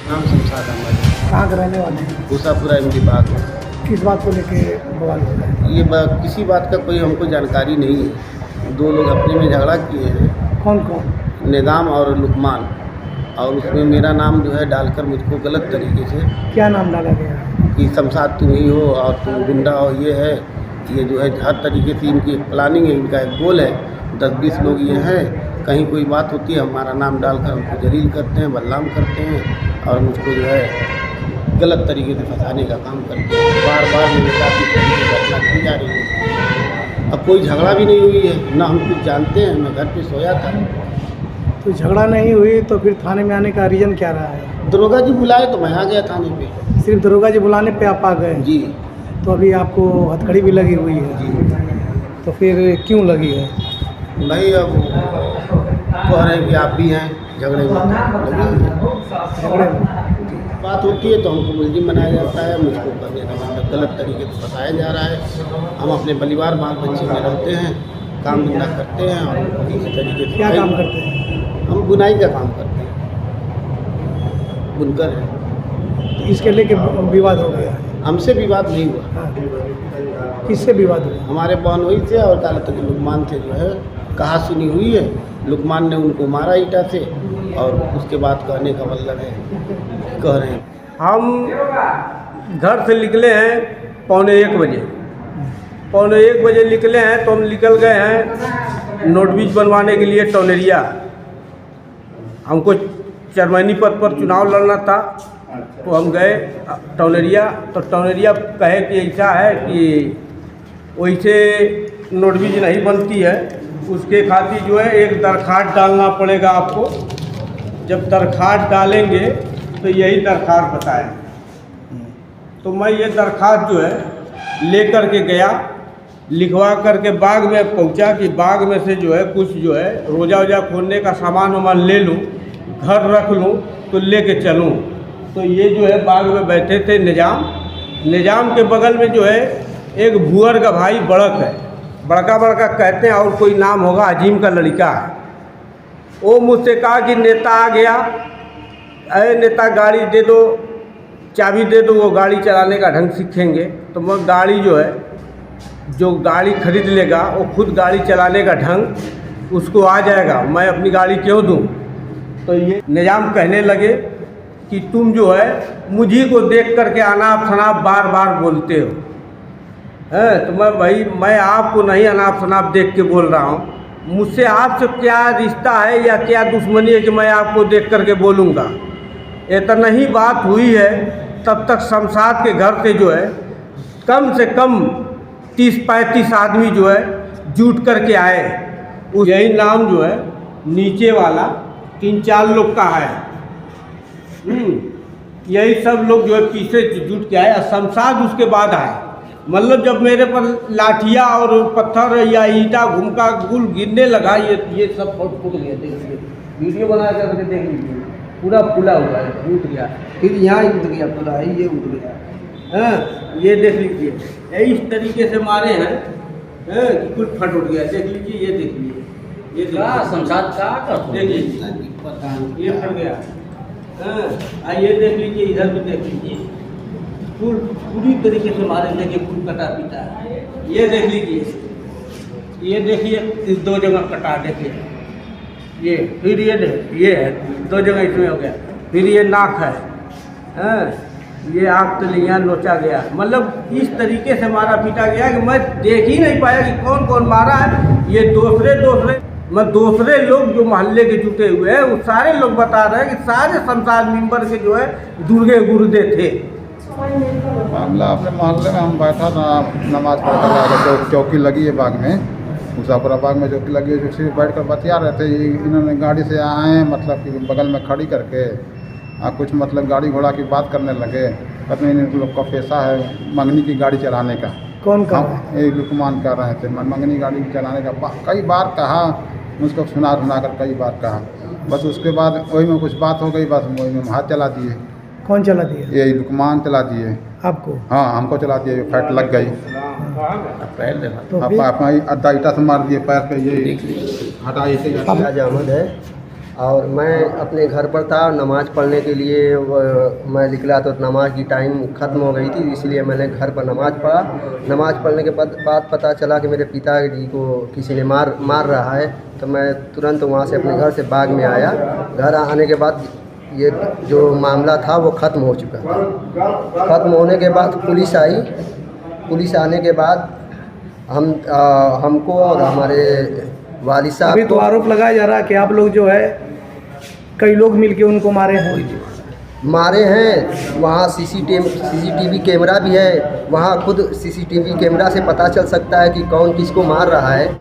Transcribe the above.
नाम शमशाद अहमद है। कहाँ के रहने वाले हैं? भूसापुरा एमडी बाग है। किस बात को लेके बवाल हो रहा है? ये किसी बात का कोई हमको जानकारी नहीं है। दो लोग अपने में झगड़ा किए हैं, कौन कौन? निज़ाम और लुकमान, और उसमें मेरा नाम जो है डालकर मुझको गलत तरीके से क्या नाम डाला गया? कि शमशाद तुम ही हो और तुम गुंडा हो, ये है, ये जो है हर तरीके से इनकी एक प्लानिंग है, इनका एक गोल है। 10-20 लोग ये हैं, कहीं कोई बात होती है हमारा नाम डालकर हमको जलील करते हैं, बदनाम करते हैं और मुझको जो है गलत तरीके से फंसाने का काम करते हैं। बार बार मेरे साथ इस तरीके की घटना की जा रही है। अब कोई झगड़ा भी नहीं हुई है, ना हम कुछ जानते हैं, मैं घर पे सोया था। तो झगड़ा नहीं हुई तो फिर थाने में आने का रीज़न क्या रहा है? दरोगा जी बुलाए तो मैं आ गया थाने पे। सिर्फ दरोगा जी बुलाने पे आप आ गए? जी तो अभी आपको हथकड़ी भी लगी हुई है? जी। तो फिर क्यों लगी है? भाई अब कह रहे हैं कि आप भी हैं झगड़े में लगे हुए हैं। झगड़े में? बात होती है तो हमको मुलजिम बनाया जाता है, मुझको करने का मतलब गलत तरीके से फंसाया जा रहा है। हम अपने परिवार बाल बच्चे में रहते हैं, काम धंधा करते हैं और इसी तरीके से क्या काम करते हैं? हम बुनाई का काम करते हैं, बुनकर हैं। तो इसके लेके विवाद हो गया है? हमसे विवाद नहीं हुआ, हाँ। किससे विवाद हुआ? हमारे बहनोई से और काला तक लुकमान से जो है कहा सुनी हुई है। लुकमान ने उनको मारा ईटा से और उसके बाद कहने का मतलब है, कह रहे हैं हम घर से निकले हैं 12:45 बजे। 12:45 बजे निकले हैं तो हम निकल गए हैं नोटबीज बनवाने के लिए टौनेरिया। हमको चरमैनी पद पर चुनाव लड़ना था तो हम गए टौनेरिया। तो टौनेरिया कहे कि ऐसा है कि वैसे नोटबीज नहीं बनती है, उसके खातिर जो है एक दरखास्त डालना पड़ेगा आपको। जब दरखास्त डालेंगे तो यही दरखास्त बताएं। तो मैं ये दरखास्त जो है ले कर के गया, लिखवा करके बाग में पहुंचा कि बाग में से जो है कुछ जो है रोजा वोजा खोलने का सामान वामान ले लूँ, घर रख लूँ तो लेके चलूँ। तो ये जो है बाग में बैठे थे निज़ाम के बगल में जो है एक भुअर का भाई बड़क है, बड़का बड़का कहते हैं, और कोई नाम होगा अजीम का लड़का है। वो मुझसे कहा कि नेता आ गया, अरे नेता गाड़ी दे दो, चाबी दे दो, वो गाड़ी चलाने का ढंग सीखेंगे। तो मैं गाड़ी जो है, जो गाड़ी खरीद लेगा वो खुद गाड़ी चलाने का ढंग उसको आ जाएगा, मैं अपनी गाड़ी क्यों दूं। तो ये निज़ाम कहने लगे कि तुम जो है मुझी को देख करके अनाप शनाप बार बार बोलते हो हैं। तो मैं आपको नहीं अनाप शनाप देख के बोल रहा हूँ, मुझसे आपसे क्या रिश्ता है या क्या दुश्मनी है कि मैं आपको देख करके बोलूँगा। इतना ही बात हुई है तब तक शमशाद के घर से जो है कम से कम 30-35 आदमी जो है जुट करके आए। यही नाम जो है नीचे वाला 3-4 लोग का है। यही सब लोग जो है पीछे जुट के आए, शमशाद उसके बाद आए। मतलब जब मेरे पर लाठियाँ और पत्थर या ईंटा घुमका गुल गिरने लगा, ये सब फूट गया। देखिए वीडियो बना करके देख लीजिए, पूरा फूला हुआ है, टूट गया, फिर यहाँ उठ गया, पूरा ये उठ गया। हाँ ये देख लीजिए, इस तरीके से मारे हैं कि कुछ फट उठ गया। देख लीजिए, ये देख लीजिए, ये शमशाद का देखिए ये फट गया। हाँ ये देख लीजिए, इधर भी देख लीजिए, पूरी तरीके से मारे, देखिए खूब कटा पीटा है। ये देख लीजिए, ये देखिए 2 जगह कटा, देखिए ये, फिर ये है 2 जगह इसमें हो गया, फिर ये नाक है, ये आँख तलियाँ नोचा गया। मतलब इस तरीके से मारा पीटा गया कि मैं देख ही नहीं पाया कि कौन कौन मारा है। ये दूसरे लोग जो मोहल्ले के जुटे हुए हैं वो सारे लोग बता रहे हैं कि सारे शमशाद मेंबर के जो है दुर्गे गुर्दे थे। मामला अपने मोहल्ले में हम बैठा था, नमाज पढ़कर तो चौकी लगी है बाग में, भूसापुरा बाग में चौकी लगी है, जो सिर्फ बैठ कर बतिया रहे थे। इन्होंने गाड़ी से आए, मतलब कि बगल में खड़ी करके कुछ मतलब गाड़ी घोड़ा की बात करने लगे। पता नहीं इन लोग का पैसा है मंगनी की गाड़ी चलाने का। कौन का? एक लुकमान कर रहे थे मंगनी गाड़ी चलाने का, कई बार कहा, मुझको सुना कर कई बार कहा। बस उसके बाद वही में कुछ बात हो गई, बस वही में हाथ चला दिए। कौन चला दिया? ये लुकमान चला दिए। आपको? हाँ हमको चला दिए, फैट लग गई। पैर देखा तो फिर अपना अद्धा ईटा से मार दिए पैर पे, ये हटा ऐसे। अहमद है, और मैं अपने घर पर था, नमाज़ पढ़ने के लिए मैं निकला तो नमाज की टाइम ख़त्म हो गई थी, इसलिए मैंने घर पर नमाज़ पढ़ा। नमाज़ पढ़ने के बाद पता चला कि मेरे पिताजी को किसी ने मार रहा है, तो मैं तुरंत वहाँ से अपने घर से भाग में आया। घर आने के बाद ये जो मामला था वो ख़त्म हो चुका था। ख़त्म होने के बाद पुलिस आई। पुलिस आने के बाद हमको और हमारे वालिद साहब अभी तो आरोप लगाया जा रहा है कि आप लोग जो है कई लोग मिलके उनको मारे हैं। वहाँ सीसीटीवी कैमरा भी है, वहाँ खुद सीसीटीवी कैमरा से पता चल सकता है कि कौन किसको मार रहा है।